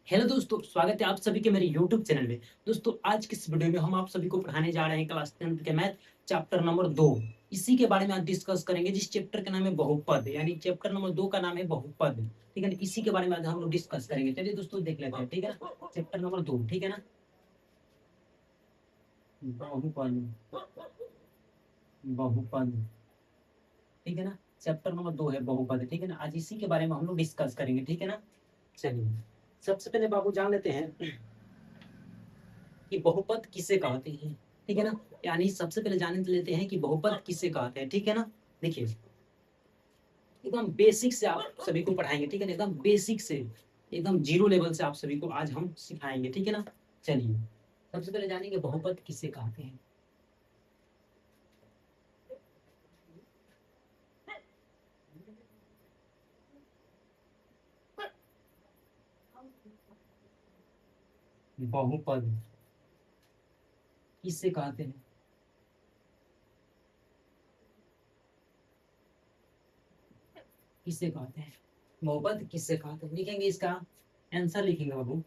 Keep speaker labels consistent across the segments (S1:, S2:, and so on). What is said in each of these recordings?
S1: Hello दोस्तों, स्वागत है आप सभी के मेरे यूट्यूब चैनल में। दोस्तों, आज की इस वीडियो में हम आप सभी को पढ़ाने जा रहे हैं क्लास 10th के मैथ चैप्टर नंबर 2। इसी के बारे में आज डिस्कस करेंगे, जिस चैप्टर का नाम है बहुपद, यानी चैप्टर नंबर 2 का नाम है बहुपद। ठीक है ना, इसी के बारे में आज हम लोग डिस्कस करेंगे। चलिए दोस्तों, देख लेते हैं। ठीक है ना, चैप्टर नंबर 2। ठीक है ना, बहुपद। बहुपद। ठीक है ना, चैप्टर नंबर 2 है बहुपद। ठीक है ना, आज इसी के बारे में हम लोग डिस्कस करेंगे। ठीक है ना, चलिए सबसे पहले बाबू जान लेते हैं कि बहुपद किसे कहते हैं। ठीक है ना, यानी सबसे पहले जान लेते हैं कि बहुपद किसे कहते हैं। ठीक है ना, देखिए एकदम बेसिक से आप सभी को पढ़ाएंगे। ठीक है ना, एकदम बेसिक से, एकदम जीरो लेवल से आप सभी को आज हम सिखाएंगे। ठीक है ना, चलिए सबसे पहले जानेंगे बहुपद किसे कहते हैं। बहुपद किसे कहते हैं, किसे कहते हैं, बहुपद किसे कहते हैं। लिखेंगे, इसका आंसर लिखेंगे बाबू।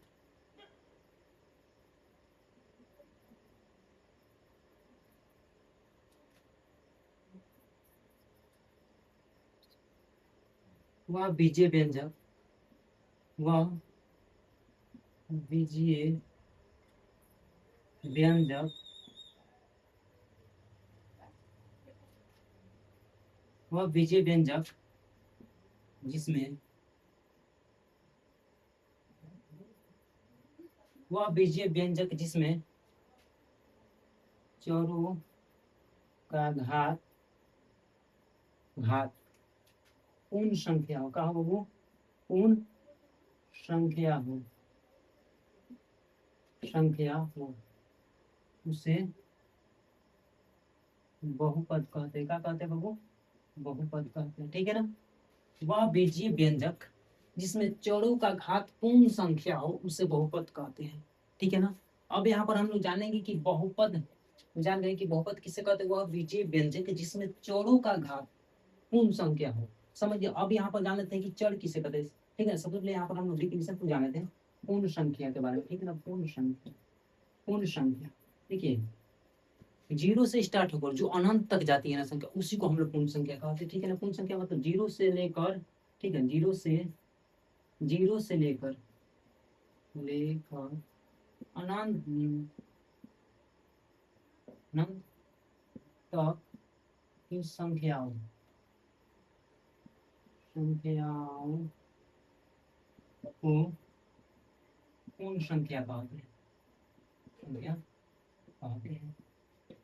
S1: वह बीजीय व्यंजक, वह बीजीय व्यंजक वह बीजीय व्यंजक जिसमें वह बीजीय व्यंजक जिसमें चरों का घात पूर्ण संख्या हो। कहा वो पूर्ण संख्या हो उसे बहुपद कहते हैं। क्या कहते हैं बाबू? बहुपद कहते हैं। ठीक है ना, वह बीजीय व्यंजक जिसमें चरों का घात पूर्ण संख्या हो उसे बहुपद कहते हैं। ठीक है ना, अब यहाँ पर हम लोग जानेंगे कि बहुपद, जान गए कि बहुपद किसे कहते हैं। वह बीजीय व्यंजक जिसमें चरों का घात पूर्ण संख्या हो। समझिए, अब यहाँ पर जान लेते हैं कि चर किसे कहते हैं। ठीक है, सबसे पहले यहाँ पर हम लोग डिफिनेशन को जान लेते हैं पूर्ण संख्या के बारे में। ठीक है ना, पूर्ण संख्या, पूर्ण संख्या। देखिए, जीरो से स्टार्ट होकर जो अनंत तक जाती है ना संख्या, उसी को हम लोग पूर्ण संख्या कहते हैं। ठीक है ना, पूर्ण संख्या मतलब जीरो से लेकर, ठीक है, जीरो से लेकर लेकर अनंत अनंत तक की संख्याओं को पूर्ण संख्या कहते हैं, संख्या कहते हैं।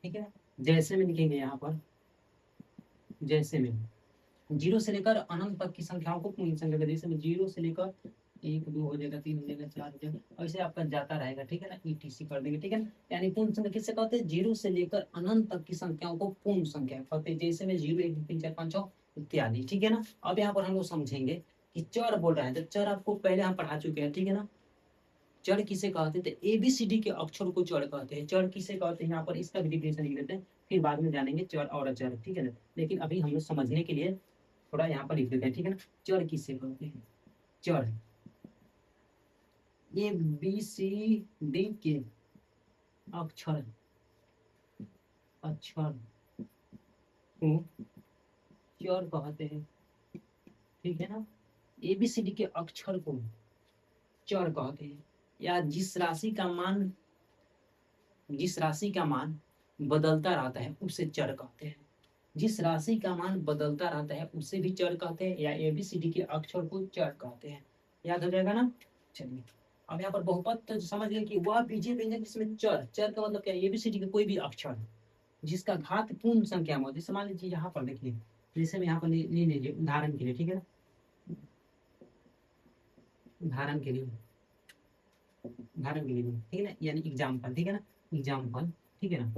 S1: ठीक है, जैसे में लिखेंगे यहाँ पर, जैसे में जीरो से लेकर अनंत तक की संख्याओं को पूर्ण संख्या कहते हैं। जैसे में जीरो से लेकर एक, दो हो जाएगा, तीन हो जाएगा, चार हो जाएगा, ऐसे आपका जाता रहेगा। ठीक है ना, ईटीसी कर देंगे। ठीक है ना, यानी पूर्ण संख्या किससे कहते हैं? जीरो से लेकर अनंत तक की संख्याओं को पूर्ण संख्या कहते हैं। जैसे में जीरो, एक, दो, तीन, चार, पाँच, छह इत्यादि। ठीक है ना, अब यहाँ पर हम लोग समझेंगे कि चर बोल रहे हैं तो चर आपको पहले हम पढ़ा चुके हैं। ठीक है ना, चर किसे कहते थे? एबीसीडी के अक्षर को चर कहते हैं। चर किसे कहते हैं, यहाँ पर इसका भी डिफिनेशन लिख देते हैं, फिर बाद में जानेंगे चर और अचर। ठीक है ना, लेकिन अभी हम लोग समझने के लिए थोड़ा यहाँ पर लिख देते हैं। ठीक है ना, चर किसे कहते हैं? चर ए बी सी डी के अक्षर अक्षर को चर कहते हैं। ठीक है ना, एबीसीडी के अक्षर को चर कहते हैं, या जिस राशि का मान बदलता रहता है उसे चर कहते हैं। जिस राशि का मान बदलता रहता है उसे भी चर कहते हैं, या एबीसीडी के अक्षर को चर कहते हैं। याद हो जाएगा ना। चलिए, अब यहाँ पर बहुपद तो समझ गए कि वह बीजीय व्यंजक जिसमें चर, चर का मतलब क्या है? एबीसीडी का कोई भी अक्षर जिसका घात पूर्ण संख्या में हो। जैसे मान लीजिए यहाँ पर देखिए, जैसे मैं यहाँ पर ले लीजिए उदाहरण के लिए। ठीक है ना, उदाहरण के लिए, उदाहरण के लिए, ठीक है ना, यानी एग्जाम्पल। ठीक है ना, एग्जाम्पल। ठीक है ना,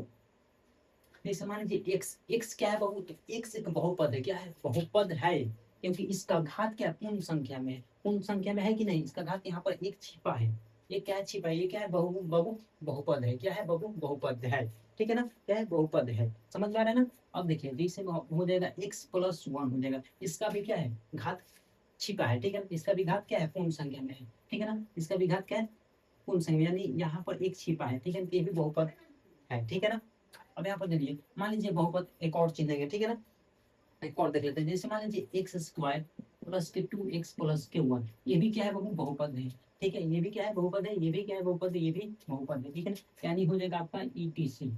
S1: जैसे मान लीजिए एक्स, एक्स क्या है बाबू? तो एक्स एक बहुपद है। क्या है? बहुपद है, क्योंकि इसका घात क्या है? पूर्ण संख्या में है। पूर्ण संख्या में है कि नहीं? इसका घात यहाँ पर एक छिपा है। ये क्या है? छिपा है। ये क्या है? बहुपद है। क्या है? बहुपद है। ठीक है ना, क्या है? बहुपद है। समझ में आ रहा है ना। अब देखिए, जैसे हो जाएगा x+1 हो जाएगा, इसका भी क्या है? घात छिपा है, ठीक है। इसका भी घात क्या है, पूर्ण संख्या में है, ठीक है ना। इसका भी घात क्या है, पूर्ण संख्या, यानी यहाँ पर एक छिपा है, ठीक है। ये भी बहुपद है, ठीक है ना। अब यहाँ पर देखिए, मान लीजिए बहुपद एक और चिन्ह है, ठीक है ना। एक और देख लेते हैं, जैसे मान लीजिए एक्स स्क्वायर प्लस के 2x प्लस के 1, ये भी क्या है, वो बहुपद है, ठीक है। ये भी क्या है, बहुपद है, ये भी क्या है, बहुपद है, ये भी बहुपद है, ठीक है ना। यानी हो जाएगा आपका ईटीसी,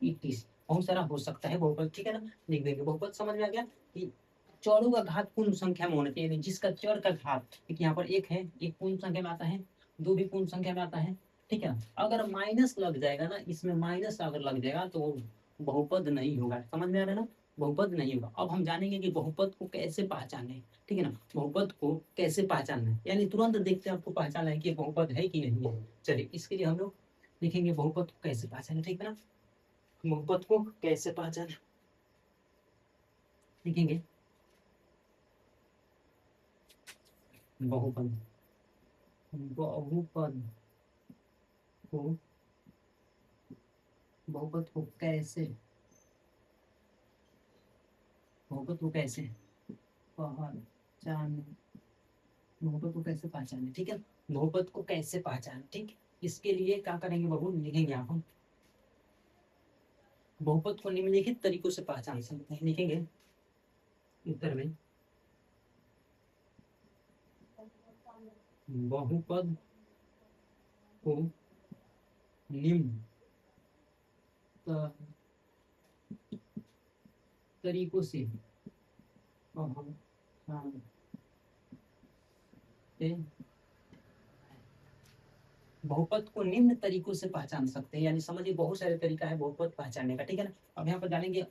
S1: ईटीसी बहुत सारा हो सकता है बहुपद, ठीक है ना। लिख देंगे बहुपद, समझ में आ गया कि चौरों का घात पूर्ण संख्या में होना चाहिए, यानी जिसका चर का घात, एक यहाँ पर एक है, एक पूर्ण संख्या में आता है, दो भी पूर्ण संख्या में आता है, ठीक है। अगर माइनस लग जाएगा ना, इसमें माइनस अगर लग जाएगा तो वो बहुपद नहीं होगा, समझ में आ रहा है ना, बहुपद नहीं होगा। अब हम जानेंगे कि बहुपद को कैसे पहचाने, ठीक है ना। बहुपद को कैसे पहचानना है, यानी तुरंत देखते आपको पहचाना है कि बहुपद है कि नहीं है। चलिए इसके लिए हम लोग लिखेंगे बहुपद को कैसे पहचाने, ठीक है ना। बहुपद को कैसे पहचाने लिखेंगे, बहुपद, बहुपद को, बहुपद को कैसे, बहुपद को कैसे पहचाने, बहुपद को कैसे पहचाने, ठीक है। बहुपद को कैसे पहचाने, ठीक। इसके लिए क्या करेंगे बाबू, लिखेंगे आप हम बहुपद को निम्नलिखित तरीकों से पहचान सकते हैं, लिखेंगे उत्तर में, बहुपद को निम्न तरीकों से पहचानते, बहुपद को निम्न तरीकों से पहचान सकते हैं, यानी समझिए बहुत सारे तरीका है बहुपद पहचानने का, ठीक है ना। अब यहाँ पर जानेंगे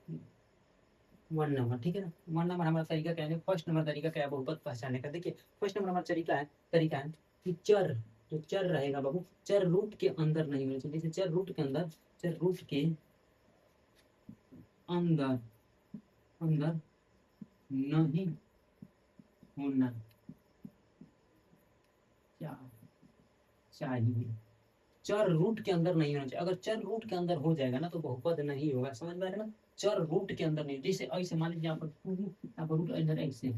S1: 1 नंबर, ठीक है ना। 1 नंबर हमारा तरीका क्या है, फर्स्ट नंबर तरीका क्या है बहुपद पहचानने का। देखिए फर्स्ट नंबर हमारा तरीका है कि चर, जो चर रहेगा बाबू, चर रूट के अंदर नहीं होना चाहिए। जैसे चर रूट के अंदर, चर रूट के अंदर अंदर नहीं होना चाहिए, चर रूट के अंदर नहीं होना चाहिए। अगर चर रूट के अंदर हो जाएगा ना तो बहुपद नहीं होगा, समझ में आ रहा है ना। चर रूट के अंदर नहीं, जैसे ऐसे मान लीजिए यहाँ पर यहाँ पर रूट अंदर एक्स है,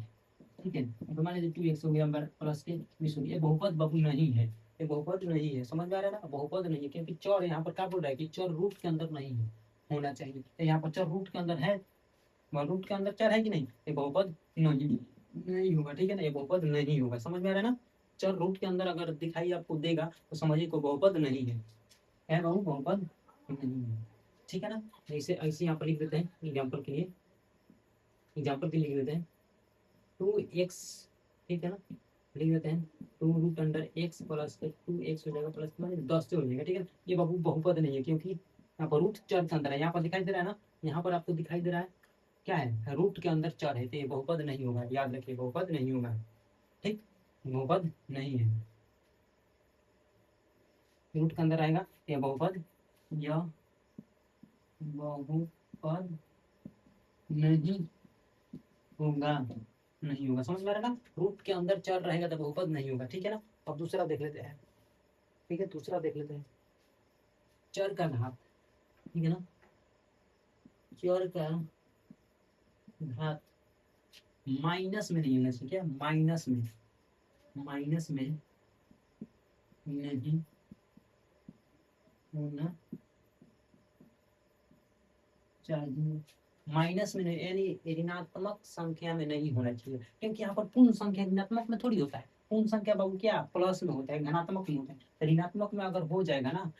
S1: ठीक है। तो मान लीजिए 2x हो गया प्लस के 20 हो गया, ये बहुपद बाबू नहीं है, ये बहुपद नहीं है, समझ में आ रहा है ना, बहुपद नहीं है। क्योंकि चर यहाँ पर क्या बोल रहा है कि चर रूट के अंदर नहीं है, होना चाहिए। तो यहाँ पर चर रूट के अंदर है, रूट के अंदर चर है कि नहीं, ये बहुपद नहीं, नहीं होगा, ठीक है ना। ये बहुपद नहीं होगा, समझ में आ रहा है ना। चर रूट के अंदर अगर दिखाई आपको देगा तो समझिए को बहुपद नहीं है बाबू, बहुपद नहीं है, ठीक है ना। ऐसे ऐसे यहाँ पर लिख देते हैं एग्जाम्पल के लिए, एग्जाम्पल के लिए लिख देते हैं 2x, ठीक है ना। लिख देते हैं 2√x प्लस 2x हो जाएगा प्लस माइनस 10 से हो जाएगा, ठीक है। ये बाबू बहुपद नहीं है, क्योंकि यहाँ पर रूट चर के अंदर है, यहाँ पर दिखाई दे रहा है ना, यहाँ पर आपको दिखाई दे रहा है क्या है, रूट के अंदर चर है, तो ये बहुपद नहीं होगा, याद रखिए बहुपद नहीं होगा, ठीक, बहुपद नहीं है। रूट के अंदर आएगा ये बहुपद, या बहुपद नहीं होगा, नहीं होगा, समझ में आ रहा है ना। रूट के अंदर चर रहेगा तो बहुपद नहीं होगा, ठीक है ना। अब दूसरा देख लेते हैं, ठीक है, दूसरा देख लेते हैं, चर का घात, ठीक है ना। चर का घात माइनस में नहीं होना चाहिए, क्या माइनस में, माइनस में नहीं होना चाहिए, माइनस में नहीं, यानी ऋणात्मक संख्या में नहीं होना चाहिए। क्योंकि यहाँ पर पूर्ण संख्या ऋणात्मक में थोड़ी होता है, पूर्ण संख्या बाबू क्या प्लस में होता है, धनात्मक में होता है। तो ऋणात्मक में अगर हो जाएगा ना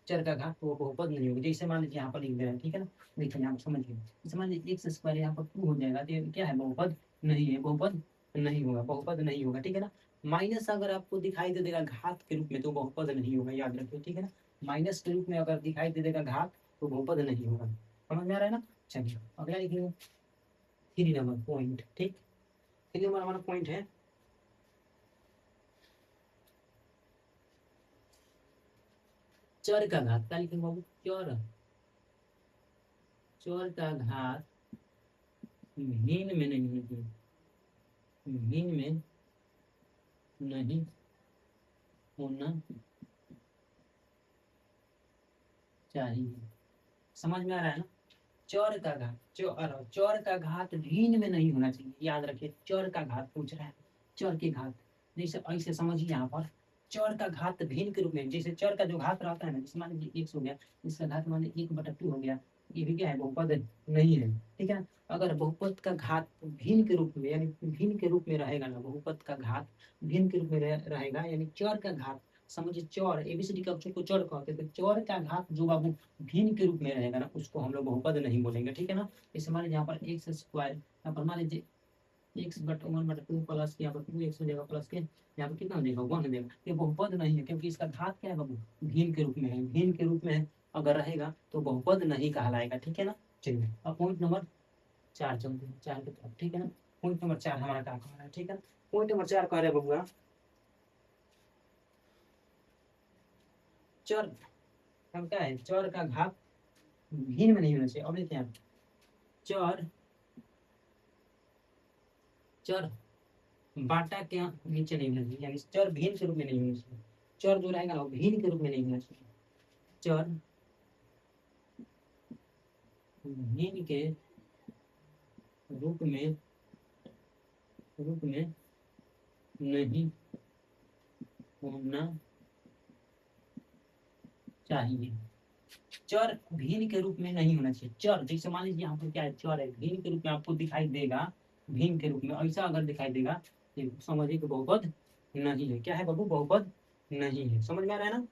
S1: चर का घात, तो वो बहुपद नहीं होगी। जैसे मान लीजिए यहाँ पर लिख दे रहे हैं, ठीक है ना। देखिए यहाँ समझिए, जैसे मान लीजिए एक्स स्क्वायर यहाँ पर 2 हो जाएगा, तो ये क्या है, बहुपद नहीं है, बहुपद नहीं होगा, बहुपद नहीं होगा, ठीक है ना। माइनस अगर आपको दिखाई दे देगा घात के रूप में तो बहुपद नहीं होगा, याद रखिए, ठीक है ना। माइनस के रूप में अगर दिखाई दे देगा घात तो बहुपद नहीं होगा, समझ में आ रहा है ना। चलिए अगला लिखेंगे 3 नंबर पॉइंट, ठीक। 3 नंबर हमारा पॉइंट है चर का घात, क्या लिखेंगे बाबू, चर, चर का घात हीन में नहीं होना चाहिए, हीन में नहीं होना चाहिए, समझ में आ रहा है ना। चौर का घात, चौर का घात ऋण में नहीं होना चाहिए, याद रखिए चौर का घात पूछ रहा है, चर की घात, जैसे ऐसे समझिए यहाँ पर चर का घात भिन्न के रूप में, जैसे चर का जो घात रहता है ना, जैसे मान लीजिए x हो गया, इसका घात मान लीजिए 1/2 हो गया, ये भी क्या है, बहुपद नहीं है, ठीक है। अगर बहुपद का घात भिन्न के रूप में, यानी भिन्न के रूप में रहेगा ना, बहुपद का घात भिन्न के रूप में रहेगा, यानी चर का घात, समझिए चर एबीसीडी के अक्षर को चर कहते हैं, तो चर का घात जो बाबू भिन्न के रूप में रहेगा ना, उसको हम लोग बहुपद नहीं बोलेंगे, ठीक है ना। जैसे मान लीजिए यहाँ पर एक्स स्क्वायर, यहाँ पर मान लीजिए x/1/2 प्लस यहाँ पर 2x हो जाएगा, प्लस के यहाँ पर कितना हो जाएगा, 1 हो जाएगा, ये बहुपद नहीं है, क्योंकि इसका घात क्या है बाबू, भिन्न के रूप में है, भिन्न के रूप में है, अगर रहेगा तो बहुपद नहीं कहलाएगा, ठीक है ना। चलिए अब पॉइंट नंबर 4 चलते हैं, 4 की तरफ, ठीक है ना। पॉइंट नंबर 4 हमारा क्या कह रहा है, ठीक है। पॉइंट नंबर 4 कह रहे हैं बबुआ, चर हम क्या है, चर का घात भिन्न में नहीं होना चाहिए। अब देखते हैं चर, चर बाटा के नीचे नहीं होना चाहिए, यानी चर भिन्न के रूप में नहीं होना चाहिए, चर जो रहेगा ना वो भिन्न के रूप में नहीं होना चाहिए, चर भिन्न के रूप में नहीं होना चाहिए, चर भिन्न के रूप में नहीं होना चाहिए। चर जैसे मान लीजिए यहाँ पर क्या है, चर है, भिन्न के रूप में आपको दिखाई देगा, भिन्न के रूप में ऐसा अगर दिखाई देगा तो समझिए कि बहुपद नहीं है, क्या है बाबू, बहुपद नहीं है, समझ में आ रहा है ना।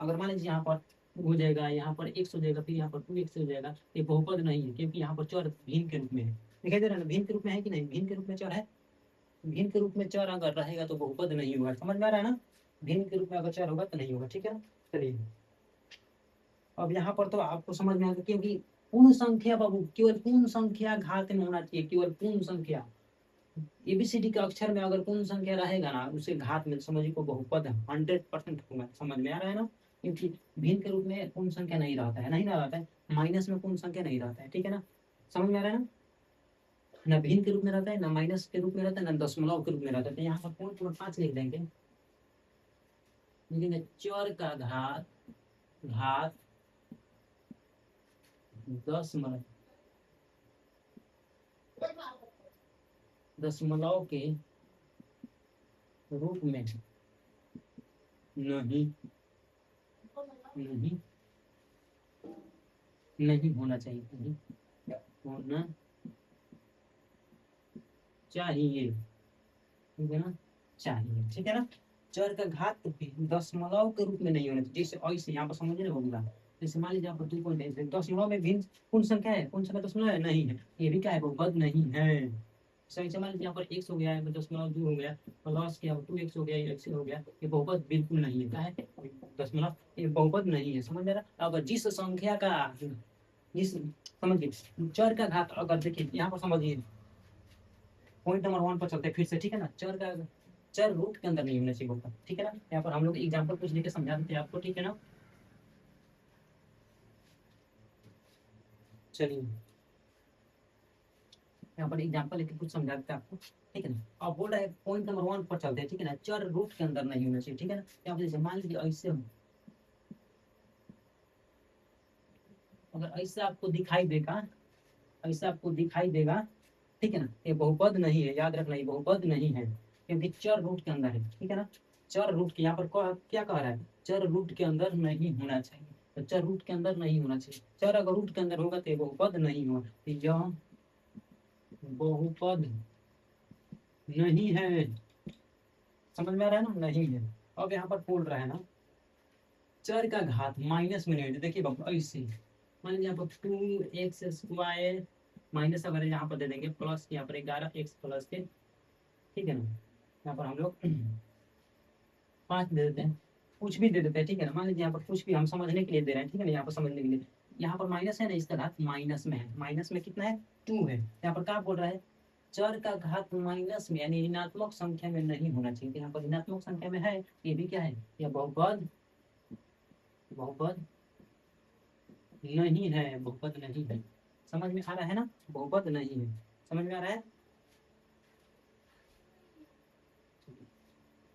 S1: अगर मान लीजिए यहाँ पर हो जाएगा, यहाँ पर x हो जाएगा, फिर यहाँ पर 2x हो जाएगा, ये बहुपद नहीं है, क्योंकि यहाँ पर चर भिन्न के रूप में है, दिखाई दे रहा है ना, भिन्न के रूप में है कि नहीं, भिन्न के रूप में चर है, भिन्न के रूप में चर अगर रहेगा तो बहुपद नहीं होगा, समझ में आ रहा है ना, भिन्न के रूप में अगर चर होगा तो नहीं होगा, ठीक है ना। चलिए अब यहाँ पर तो आपको समझ में आएगा, क्योंकि पूर्ण संख्या बाबू केवल पूर्ण संख्या घात में होना चाहिए, केवल पूर्ण संख्या, एबीसीडी के अक्षर में अगर पूर्ण संख्या रहेगा ना, उसे घात में समझिए को बहुपद 100% होगा, समझ में आ रहा है ना। क्योंकि भिन्न के रूप में पूर्ण संख्या नहीं रहता है, नहीं ना रहता है, माइनस में पूर्ण संख्या नहीं रहता है, ठीक है ना, समझ में आ रहा है ना, ना भिन्न के रूप में रहता है, ना माइनस के रूप में रहता है, ना दशमलव के रूप में रहता है। तो यहाँ पर पॉइंट नंबर 5 लिख देंगे, लिखेंगे चर का घात 10 के रूप में नहीं नहीं नहीं होना चाहिए, नहीं होना चाहिए, ठीक है ना, चाहिए, ठीक है ना। चर का घात दशमलव के रूप में नहीं होना चाहिए, जैसे ऐसे यहाँ पर समझ होगा, जैसे मान लीजिए यहाँ पर 2.8 दशमलव में भिन्न पूर्ण संख्या है, पूर्ण संख्या दशमलव है नहीं है, ये भी क्या है, बहुपद नहीं है। सही से मान लीजिए यहाँ पर x हो गया है, 10.2 हो गया, प्लस क्या 2x हो गया, ये x हो गया, ये बहुपद बिल्कुल नहीं है, क्या है, दशमलव, ये बहुपद नहीं है, समझ में आ रहा। अगर जिस संख्या का, जिस समझिए चर का घात, अगर देखिए यहाँ पर समझिए पॉइंट नंबर 1 पर चलते हैं फिर से, ठीक है ना। चर रूट के अंदर नहीं होना चाहिए बहुपद, ठीक है ना। यहाँ पर हम लोग एग्जाम्पल कुछ लेके समझा देते हैं आपको, ठीक है ना। चलिए यहाँ पर एग्जाम्पल लेके कुछ समझा देते हैं आपको, ठीक है ना। अब बोल रहा है पॉइंट नंबर 1 पर चलते हैं, ठीक है ना, चर रूट के अंदर नहीं होना चाहिए, ठीक है ना। यहाँ पर जैसे मान लीजिए ऐसे, अगर ऐसे आपको दिखाई देगा, ऐसा आपको दिखाई देगा, ठीक है ना, ये बहुपद नहीं है, याद रखना, ये बहुपद नहीं है, क्योंकि चर रूट के अंदर है, ठीक है ना। चर रूट के यहाँ पर क्या कह रहा है, चर रूट के अंदर नहीं होना चाहिए, तो चर रूट के अंदर नहीं होना चाहिए, चर अगर रूट के अंदर होगा तो ये बहुपद नहीं होगा, तो यह बहुपद नहीं है, समझ में आ रहा है ना, नहीं है। अब यहाँ पर बोल रहा है ना, चर का घात माइनस में नहीं है, देखिए बाबू ऐसे मान लीजिए यहाँ पर 2x² माइनस अगर यहाँ पर दे देंगे, प्लस यहाँ पर 11x प्लस के, ठीक है ना। यहाँ पर हम लोग 5 दे देते हैं, कुछ भी दे देते हैं, ठीक है ना। मान लीजिए यहाँ पर कुछ भी हम समझने के लिए दे रहे हैं, ठीक है ना, यहाँ पर समझने के लिए, यहाँ पर माइनस है ना, इसका घात माइनस में है, माइनस में कितना है, 2 है। यहाँ पर क्या बोल रहा है, चर का घात माइनस में यानी ऋणात्मक संख्या में नहीं होना चाहिए, तो यहाँ पर ऋणात्मक संख्या में है, ये भी क्या है, यह बहुपद बहुपद नहीं है, बहुपद नहीं है, समझ में आ रहा है ना, बहुपद नहीं है, समझ में आ रहा है,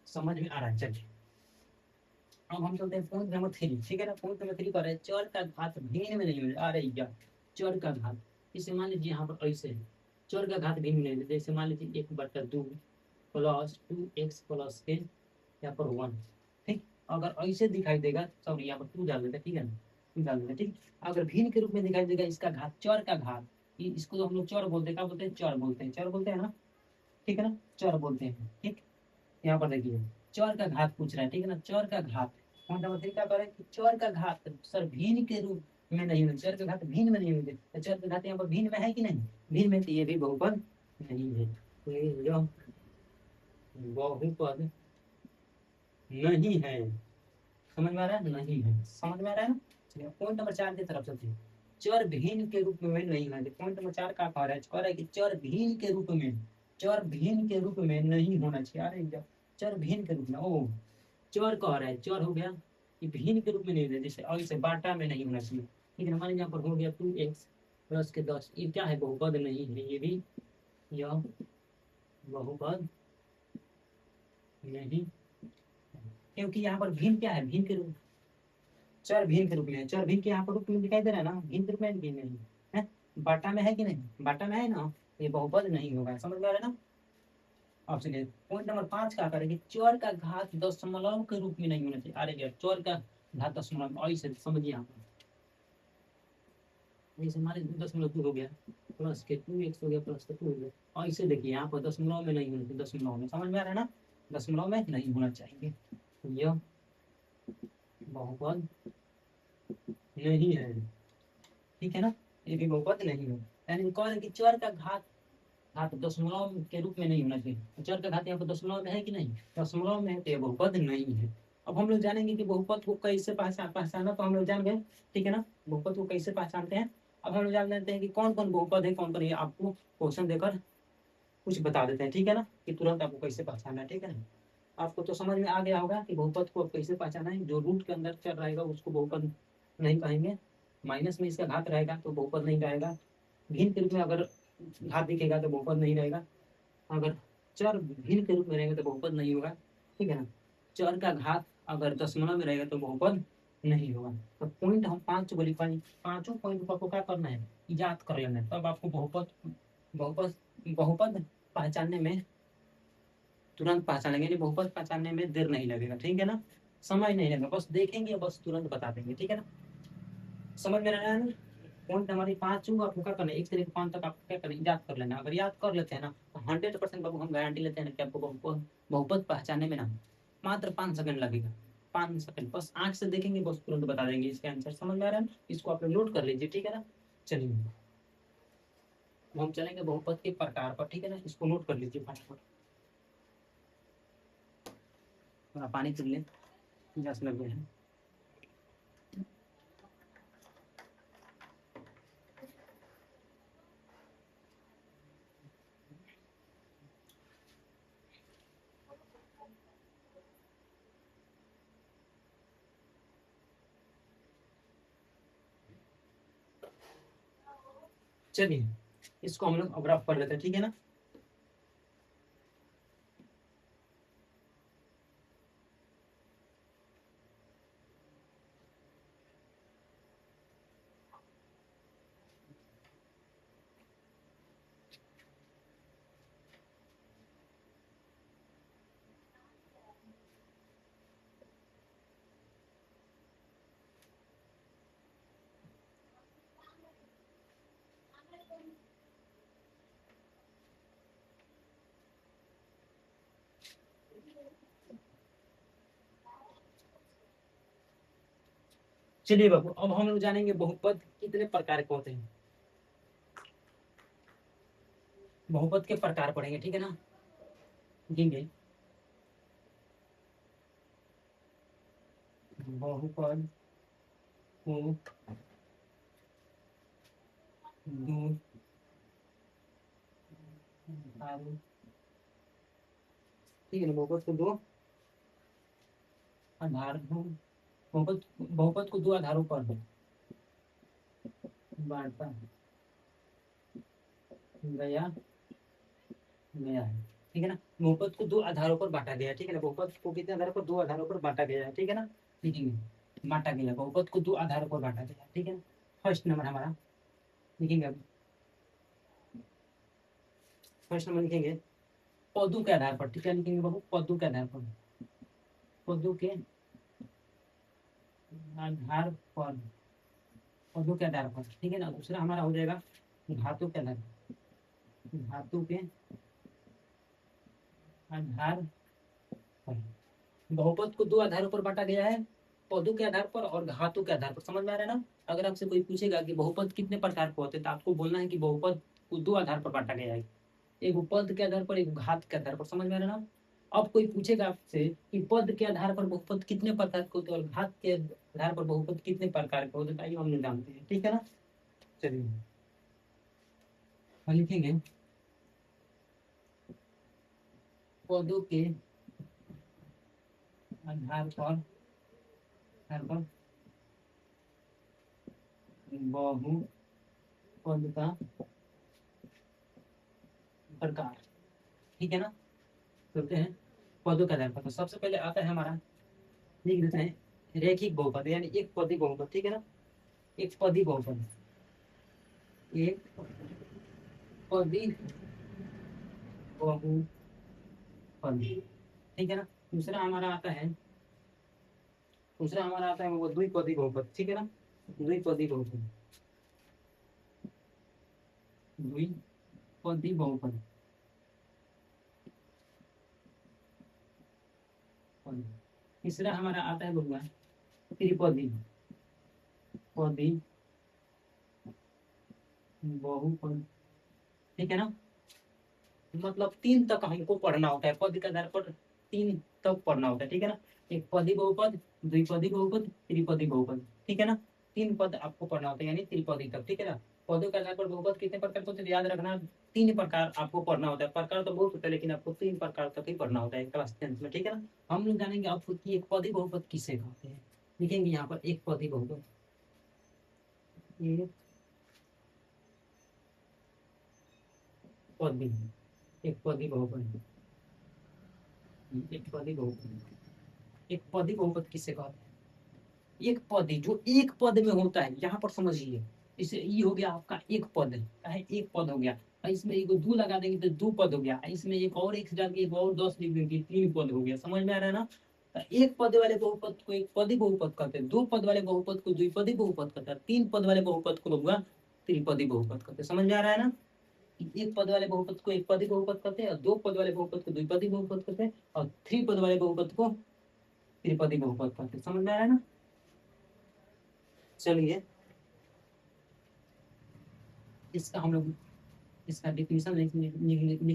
S1: समझ में आ रहा है। चलिए अब हम चलते हैं पॉइंट नंबर 3, ठीक है ना। पॉइंट नंबर 3 कर रहे हैं चर का घात भिन्न में नहीं हो, आ रही है चर का घात, इसे मान लीजिए यहाँ पर ऐसे है, चर का घात भिन्न नहीं है, जैसे मान लीजिए 1/2 प्लस 2x प्लस के यहाँ पर 1। ठीक, अगर ऐसे दिखाई देगा, सॉरी यहाँ पर 2 डाल देते, ठीक है ना, 2 डाल देते, ठीक। अगर भिन्न के रूप में दिखाई देगा, इसका घात, चर का घात, इसको तो हम लोग चर बोलते हैं, क्या बोलते हैं, चर बोलते हैं, चर बोलते हैं ना, ठीक है ना, चर बोलते हैं, ठीक। यहाँ पर देखिए, चर का घात पूछ रहा है, ठीक है ना, चर का घात, मतलब तरीका करें कि चर का घात सर भिन्न के रूप में नहीं होगा, चर का घात भिन्न में नहीं होंगे, तो चर का घात यहाँ पर भिन्न में है कि नहीं, भिन्न में, तो ये भी बहुपद नहीं है, तो यह बहुपद नहीं है। समझ में आ रहा है, नहीं है, समझ में आ रहा है ना। चलिए पॉइंट नंबर 4 की तरफ चलते हैं। चर भिन्न के रूप में नहीं है, पॉइंट नंबर 4 का कह रहा है, कह रहा है कि चर भिन्न के रूप में, चर भिन्न के रूप में नहीं होना चाहिए। अरे चर भिन्न के रूप में, ओ चर कह रहा है, चर हो गया, ये भिन्न के रूप में नहीं होना, जैसे ऐसे बाटा में नहीं होना चाहिए, ठीक है। हमारे यहाँ पर हो गया 2x प्लस के 10, ये क्या है, बहुपद नहीं है, ये भी यह बहुपद नहीं, क्योंकि यहाँ पर भिन्न क्या है, भिन्न के रूप, चर भिन्न के रूप में है, चर भिन्न के यहाँ पर रूप में दिखाई दे रहा है ना, भिन्न के रूप में भिन्न नहीं है, बाटा में है कि नहीं, बाटा में है ना, ये बहुपद नहीं होगा। समझ में आ रहा है ना। Option A. पॉइंट नंबर 5 का करेंगे, चर का घात दशमलव के रूप में नहीं होना चाहिए। अरे यार, चर का घात दशमलव, ऐसे समझिए यहाँ पर, जैसे हमारे 2.2 हो गया, प्लस के 2x हो गया, प्लस के 2 हो गया, ऐसे देखिए यहाँ पर दशमलव में नहीं होना चाहिए, दशमलव में, समझ में आ रहा है ना, दशमलव में नहीं होना चाहिए, यह बहुपद नहीं है, ठीक है ना, ये भी बहुपद नहीं है। यानी कह रहे कि चर का घात, घात दशमलव के रूप में नहीं होना चाहिए, चर का घात यहाँ पर दशमलव में है कि नहीं, दशमलव में है, तो ये बहुपद नहीं है। अब हम लोग जानेंगे कि बहुपद को कैसे पहचाना, तो हम लोग जान गए, ठीक है ना, बहुपद को कैसे पहचानते हैं। अब हम लोग जान लेते हैं कि कौन कौन बहुपद है, कौन कौन, ये आपको क्वेश्चन देकर कुछ बता देते हैं, ठीक है ना, कि तुरंत आपको कैसे पहचानना है, ठीक है ना। आपको तो समझ में आ गया होगा कि बहुपद को कैसे पहचाना है। जो रूट के अंदर चर रहेगा उसको बहुपद नहीं कहेंगे, माइनस में इसका घात रहेगा तो बहुपद नहीं रहेगा, भिन्न के रूप में अगर घात दिखेगा तो बहुपद नहीं रहेगा, अगर चर भिन्न के रूप में रहेगा तो बहुपद नहीं होगा, ठीक है ना। चर का घात अगर दशमलव में रहेगा तो बहुपद नहीं होगा। तो पॉइंट हम 5 बोली, पांचों पॉइंट को आपको क्या करना है, याद कर लेना है, तब आपको बहुपद बहुपद बहुपद पहचानने में तुरंत पहचान लेंगे, बहुपद पहचानने में देर नहीं लगेगा, ठीक है ना, समय नहीं लगेगा, बस देखेंगे बस तुरंत बता देंगे, ठीक है ना। समझ में रहा है ना। पॉइंट हमारी 5 आपको क्या करना है, 1 से लेकर 5 तक आपको क्या करना है, याद कर लेना। अगर याद कर लेते हैं ना तो 100% बाबू हम गारंटी लेते हैं ना कि आपको बहुपद पहचानने में ना मात्र 5 सेकंड लगेगा, 5 सेकंड, बस आंख से देखेंगे बस तुरंत बता देंगे इसके आंसर। समझ में आ रहा है ना, इसको आप नोट कर लीजिए, ठीक है ना। चलिए हम चलेंगे बहुपद के प्रकार पर, ठीक है ना, इसको नोट कर लीजिए फटाफट। थोड़ा पानी पी लें, प्यास लग गया है। चलिए इसको हम लोग अब रफ कर लेते हैं, ठीक है ना। चलिए बाबू, अब हम लोग जानेंगे बहुपद कितने प्रकार के होते हैं, बहुपद के प्रकार पढ़ेंगे, ठीक है ना। देंगे बहुपद को दो आधारों, ठीक है ना, बहुपद को दो आधार, बहुपद को दो आधारों पर बांटा गया गया है, ठीक है ना। बहुपद को दो आधारों पर बांटा गया है, ठीक है ना, बहुपद को कितने आधारों पर, दो आधारों पर बांटा गया है, ठीक है ना। लिखेंगे बांटा गया, बहुपद को दो आधारों पर बांटा गया, ठीक है ना। फर्स्ट नंबर हमारा लिखेंगे, अब फर्स्ट नंबर लिखेंगे पदों के आधार पर, ठीक है, लिखेंगे बाबू पदों के आधार पर, पदों के आधार पर, पदों के आधार पर, ठीक है ना। दूसरा हमारा हो जाएगा धातु के आधार पर, धातु के आधार पर। बहुपद को दो आधारों पर बांटा गया है, पदों के आधार पर और धातु के आधार पर। समझ में आ रहा है ना। अगर आपसे कोई पूछेगा कि बहुपद कितने प्रकार के होते हैं, तो आपको बोलना है कि बहुपद को दो आधार पर बांटा गया है, एक पद के आधार पर, एक घात के आधार पर। समझ में आ रहा है ना। अब कोई पूछेगा आपसे कि पद के आधार पर बहुपद कितने प्रकार के होते हैं और घात के आधार पर बहुपद कितने प्रकार के होते हैं, आइए हम लोग जानते हैं, ठीक है ना। चलिए हम लिखेंगे पदों के आधार पर, बहुपद का प्रकार, ठीक है ना। करते हैं पदों के आधार पर। तो सबसे पहले आता है हमारा, लिख देते हैं रैखिक बहुपद, यानी एक पदी बहुपद, ठीक है ना। एक पदी बहुपद, एक पदी बहुपद, ठीक है ना। दूसरा हमारा आता है वो द्विपदी बहुपद, ठीक है ना। द्विपदी बहुपद, द्विपदी बहुपद। तीसरा हमारा आता है बबुआ त्रिपदी, पदी बहुपद, ठीक है ना। मतलब तीन तक हमको पढ़ना होता है, पद के आधार पर तीन तक पढ़ना होता है, ठीक है ना। एक पदी बहुपद, द्विपदी बहुपद, त्रिपदी बहुपद, ठीक है ना। तीन पद आपको पढ़ना होता है, यानी त्रिपदी तक, ठीक है ना। पदों के आधार पर बहुपद कितने प्रकार के होते हैं, याद रखना तीन प्रकार आपको पढ़ना होता है। प्रकार तो बहुत होता है, लेकिन आपको तीन प्रकार तक ही पढ़ना होता है क्लास 10 में, ठीक है ना। हम लोग जानेंगे आपको कि एक पदी बहुपद किसे कहते हैं। लिखेंगे यहाँ पर एक पदी बहुपद, एक पदी, एक पदी बहुपद, एक पदी बहुपद, एक पदी बहुपद किसे कहते हैं। एक पद जो एक पद में होता है, यहाँ पर समझिए। इसे ये हो गया आपका एक पद है, एक पद हो गया। इसमें एक दो लगा देंगे तो दो पद हो गया, इसमें एक और एक डाल के एक और 10 लिख देंगे, तीन पद हो गया। समझ में आ रहा है ना। तो एक पद वाले बहुपद को एक पदी बहुपद कहते हैं, दो पद वाले बहुपद को द्विपदी बहुपद कहते हैं, तीन पद वाले बहुपद को होगा त्रिपदी बहुपद कहते हैं। समझ में आ रहा है ना। एक पद वाले बहुपद को एक पदी बहुपद कहते हैं, और दो पद वाले बहुपद को द्विपदी बहुपद कहते हैं, और थ्री पद वाले बहुपद को त्रिपदी बहुपद कहते हैं। समझ में आ रहा है ना। चलिए इसका हम लोग इसका डिफिनेशन लिख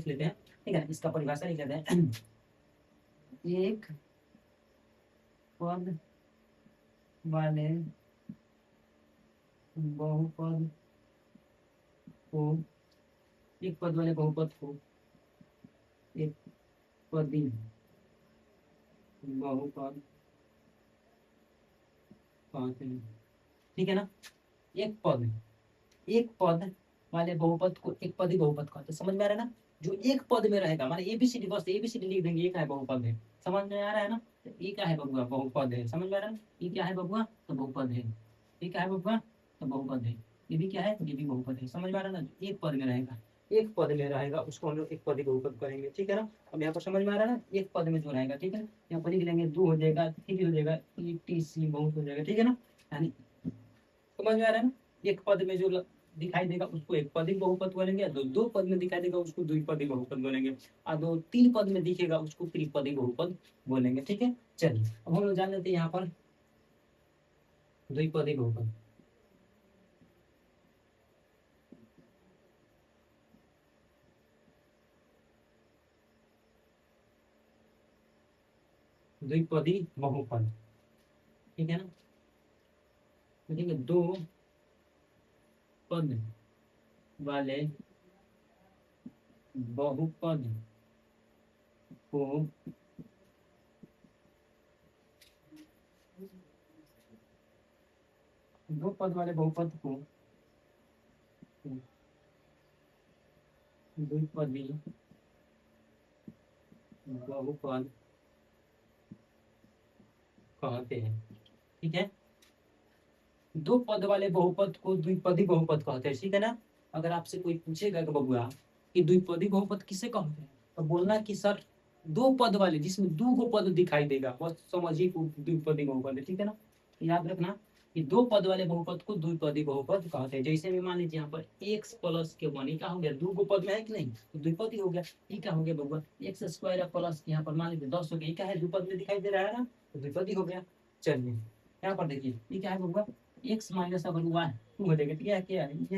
S1: लेते हैं, ठीक है। इसका परिभाषा लिख लेते हैं। एक पद वाले बहुपद को, एक पद वाले बहुपद को एक पदी बहुपद कहते हैं, ठीक है ना। एक पद वाले बहुपद को एक पदी बहुपद कहते हैं। समझ में आ रहा है ना। जो एक पद में रहेगा, माने एबीसीडी, बस एबीसीडी लिख देंगे, ये क्या है बहुपद है। समझ में आ रहा है ना। तो ये क्या है बबुआ, बहुपद है। समझ में आ रहा है ना। ये क्या है बबुआ, तो बहुपद है। ये क्या है बबुआ, तो बहुपद है। ये भी क्या है, ये भी बहुपद है। समझ में आ रहा है ना। एक पद में रहेगा, एक पद में रहेगा, उसको हम लोग एक पदी बहुपद करेंगे, ठीक है ना। अब यहाँ पर समझ में आ रहा है ना, एक पद में जो रहेगा, ठीक है। यहाँ पर लिख लेंगे दो हो जाएगा, थ्री हो जाएगा, ईटीसी बहुत हो जाएगा, ठीक है ना। यानी समझ में आ रहा है ना। एक पद में जो दिखाई देगा उसको एक पदी बहुपद बोलेंगे, दो दो पद में दिखाई देगा उसको द्विपदी बहुपद बोलेंगे, और दो तीन पद में दिखेगा उसको त्रिपदी बहुपद बोलेंगे, ठीक है। चलिए अब हम लोग जान लेते हैं यहाँ पर द्विपदी बहुपद। द्विपदी बहुपद, ठीक है ना। देखिए दो पद वाले बहुपद को दो पद वाले बहुपद को द्विपदी बहुपद कहते हैं, ठीक है। दो पद वाले बहुपद को द्विपदी बहुपद कहते हैं, ठीक है ना। अगर आपसे कोई पूछेगा कि बबुआ कि द्विपदी बहुपद किसे कहते हैं, तो बोलना कि सर दो पद वाले जिसमें दो गो पद दिखाई देगा, बस समझिए को द्विपदी बहुपद है, ठीक है ना। याद रखना कि दो पद वाले बहुपद को द्विपदी बहुपद कहते हैं। जैसे में मान लीजिए यहाँ पर x प्लस के वन, ये क्या हो गया, दो गो पद में है कि नहीं, तो द्विपदी हो गया। ये क्या हो गया बउआ, एक्स स्क्वायर प्लस यहाँ पर मान लीजिए 10 हो गया, ये क्या है, द्विपद में दिखाई दे रहा है ना, तो द्विपदी हो गया। चलिए यहाँ पर देखिए ये क्या है बउआ, x माइनस अगर वन टू हो जाएगा, तो ये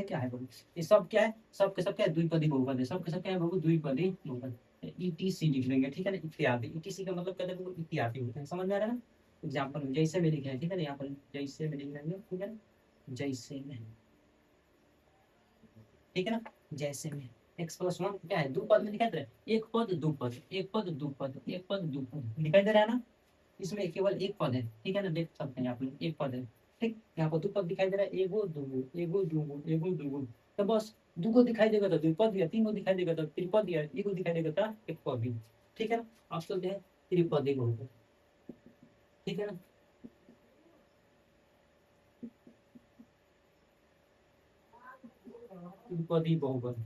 S1: क्या है बउआ, ये सब क्या है, सब के सब क्या है, द्विपदी बहुपद है, सब के सब क्या है बउआ, द्विपदी बहुपद। ईटीसी लिख लेंगे, ठीक है ना, इत्यादि, ईटीसी का मतलब कहते हैं इत्यादि होते हैं, समझ में आ रहा है ना। एग्जाम्पल में जैसे में लिखे हैं, ठीक है ना, यहाँ पर जैसे में लिख लेंगे, ठीक है ना, जैसे में, ठीक है ना, जैसे में एक्स प्लस वन क्या है, दो पद में दिखाई दे रहा है, एक पद दो पद, एक पद दो पद, एक पद दो पद दिखाई दे रहा है ना। इसमें केवल एक पद है, ठीक है ना, देख सकते हैं आप लोग, एक पद है, ठीक, यहाँ पर दो पद दिखाई दे रहा है, एगो दूगो एगो दूगो एगो दूगो, तो बस दूगो दिखाई देगा तो द्विपद या, तीन गो दिखाई देगा तो त्रिपद या, एगो दिखाई देगा तो एक पद भी, ठीक है ना। आप चलते हैं त्रिपदी बहुपद, ठीक है ना। त्रिपदी बहुपद,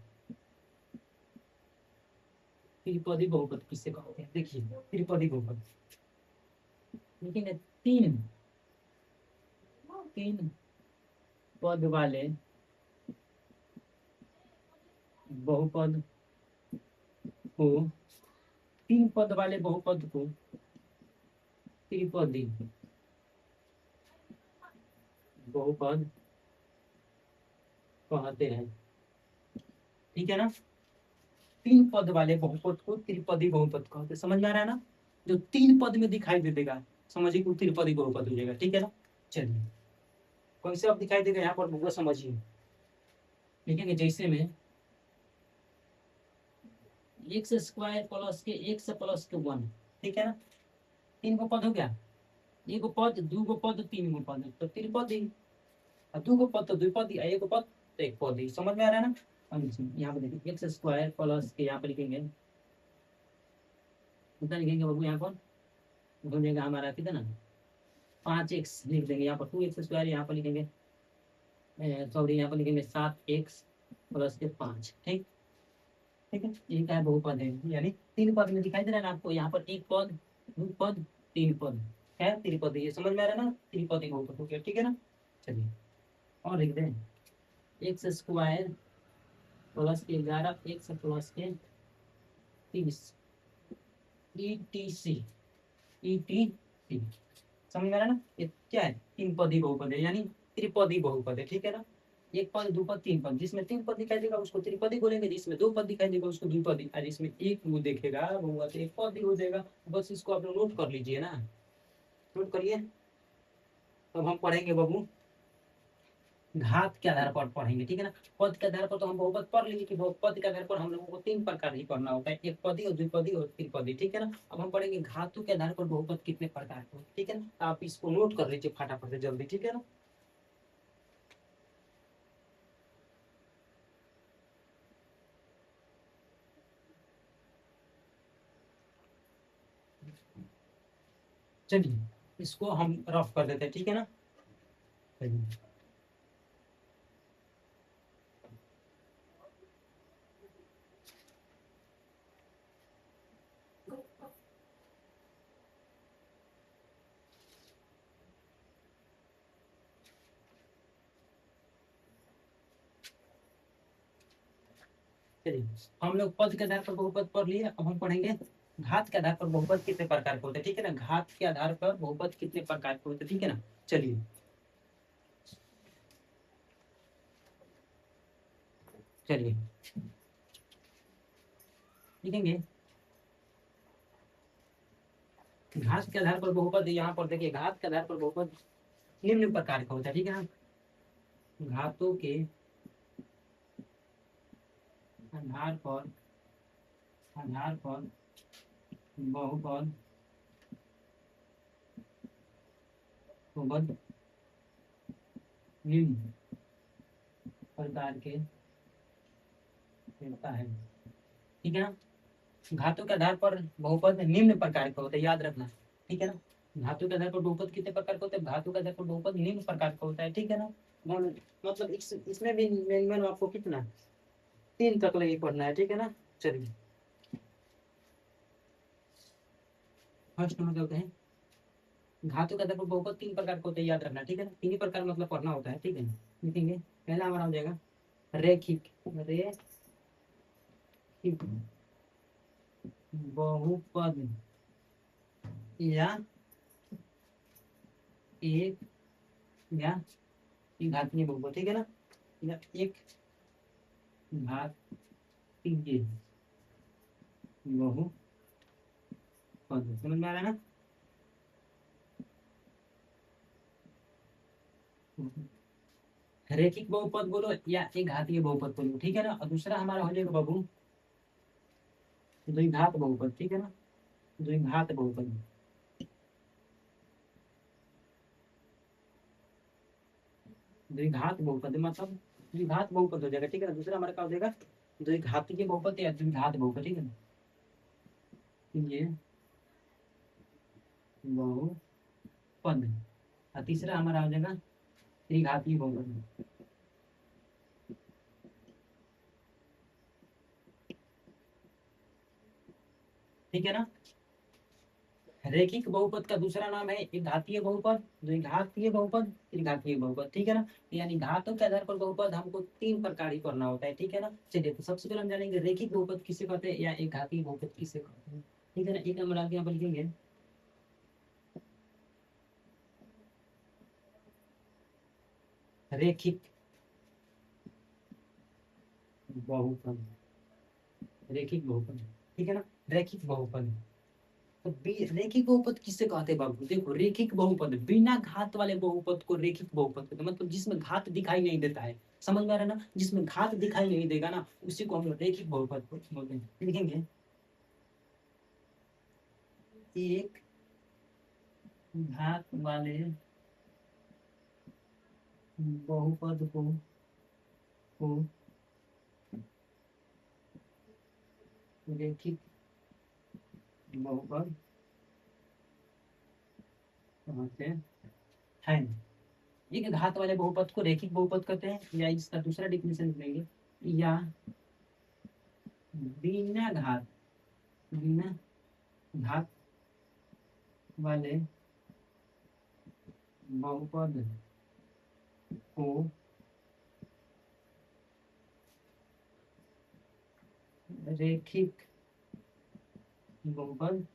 S1: त्रिपदी बहुपद किससे कहते हैं, देखिए त्रिपदी बहुपद, लेकिन तीन तीन पद वाले बहुपद को, तीन पद वाले बहुपद को त्रिपदी बहुपद कहते हैं, ठीक है ना। तीन पद वाले बहुपद को त्रिपदी बहुपद कहते हैं, समझ में आ रहा है ना। जो तीन पद में दिखाई दे देगा, समझिए कि त्रिपदी बहुपद हो जाएगा, ठीक है ना। चलिए कौन से अब दिखाई देगा यहाँ पर होगा, समझिए, लिखेंगे जैसे में एक्स स्क्वायर प्लस के एक्स प्लस के वन, ठीक है ना, तीन गो पद हो गया, एगो पद दू गो पद तीन गो पद तो त्रिपदी, और दू गो पद तो द्विपदी, और एगो पद तो एक पदी, समझ में आ रहा है ना। यहाँ पे देखिए एक्स स्क्वायर प्लस के यहाँ पर लिखेंगे, कितना लिखेंगे बाबू, यहाँ पर हो जाएगा हमारा कितना, 5x लिख देंगे, यहाँ पर 2x स्क्वायर, यहाँ पर लिखेंगे सॉरी, यहाँ पर लिखेंगे 7x प्लस के 5, ठीक, ठीक है। ये क्या है, बहुपद है, यानी तीन पद में दिखाई दे रहा है ना आपको, यहाँ पर एक पद दो पद तीन पद है, त्रिपदी, ये समझ में आ रहा है ना, त्रिपदी बहुपद हो गया, ठीक है ना। चलिए और लिख दें, एक्स स्क्वायर प्लस के 11 एक्स प्लस के 30 ETC, ETC, समझ में आ रहा है ना, ये क्या है, तीन पदी बहुपद है, यानी त्रिपदी बहुपद है, ठीक है ना। एक पद दो पद तीन पद, जिसमें तीन पद दिखाई देगा उसको त्रिपदी बोलेंगे, जिसमें दो पद दिखाई देगा उसको द्विपदी, और जिसमें एक वो देखेगा वो एक पद ही हो जाएगा। बस इसको आप लोग नोट कर लीजिए ना, नोट करिए। तब हम पढ़ेंगे बाबू घात के आधार पर पढ़ेंगे, ठीक है ना। पद के आधार पर तो हम बहुपद पढ़ लेंगे कि बहुपद के आधार पर हम लोगों को तीन प्रकार ही पढ़ना होता है, एक पदी और द्विपदी और त्रिपदी, ठीक है ना। अब हम पढ़ेंगे घातों के आधार पर बहुपद कितने प्रकार के, ठीक है ना, आप इसको नोट कर लीजिए फटाफट से जल्दी, ठीक है ना। चलिए इसको हम रफ कर देते हैं, ठीक है ना। चलिए चलिए हम लोग पद के आधार पर बहुपद पढ़ लिए, अब हम पढ़ेंगे घात के आधार पर बहुपद कितने प्रकार के होते हैं, ठीक है ना। घात के आधार पर बहुपद कितने प्रकार के होते हैं, ठीक है ना। चलिए चलिए लिखेंगे घात के आधार पर बहुपद, यहाँ पर देखिए घात के आधार पर बहुपद निम्न प्रकार का होता है, ठीक है ना। घातों के आधार पर बहुपद बहुपद निम्न प्रकार के होता है, ठीक है ना। घातों के आधार पर बहुपद निम्न प्रकार का होता है, याद रखना, ठीक है ना। धातु के आधार पर बहुपद कितने प्रकार का होता है, धातु के आधार पर बहुपद निम्न प्रकार का होता है, ठीक है ना। मतलब इसमें भी मिनिमम आपको कितना तीन तक लगे पढ़ना है, ठीक है ना। चलिए फर्स्ट नंबर क्या होता है, घातु का आधार पर बहुपद तीन प्रकार के होते हैं, याद रखना, ठीक है ना, तीन ही प्रकार मतलब पढ़ना होता है, ठीक है। लिखेंगे, पहला हमारा हो जाएगा रेखिक, रेखिक बहुपद या एक या घातीय बहुपद, ठीक है ना, या एक घातीय बहुपद, समझ में आ रहा है ना। रेखिक बहुपद बोलो या एक घातीय बहुपद बोलो, ठीक है ना। और दूसरा हमारा हो जाएगा बाबू द्विघात बहुपद, ठीक है ना, द्विघात बहुपद, द्विघात बहुपद मतलब द्विघात बहुपद हो जाएगा, ठीक है ना। दूसरा हमारा क्या हो जाएगा, द्विघातीय बहुपद या द्विघात बहुपद, ठीक है ना। ये बहुपद, और तीसरा हमारा हो जाएगा त्रिघातीय बहुपद, ठीक है ना। रेखिक बहुपद का दूसरा नाम है एक घातीय बहुपद, द्विघातीय बहुपद, त्रिघातीय बहुपद, ठीक है ना। यानी घातों के आधार पर बहुपद हमको तीन प्रकार ही करना होता है, ठीक है ना। चलिए तो सबसे पहले हम जानेंगे रेखिक बहुपद किसे कहते हैं या एक घातीय बहुपद किसे कहते हैं, ठीक है ना। एक नंबर आगे यहाँ पर लिखेंगे रेखिक बहुपद, रेखिक बहुपद, ठीक है ना, रेखिक बहुपद। तो रेखिक बहुपद किससे कहते हैं बाबू, देखो रेखिक बहुपद बिना घात वाले बहुपद को रेखिक बहुपद कहते हैं, मतलब जिसमें घात दिखाई नहीं देता है, समझ में आ रहा है ना, जिसमें घात दिखाई नहीं देगा ना उसी को हम लोग रेखिक बहुपद बोलते हैं। लिखेंगे एक घात वाले बहुपद को रेखिक बहुपद कहते हैं। एक घात वाले बहुपद को रेखिक बहुपद कहते हैं, या इसका दूसरा डिफिनेशन लेंगे, या बिना घात, बिना घात वाले बहुपद को रेखिक बहुपद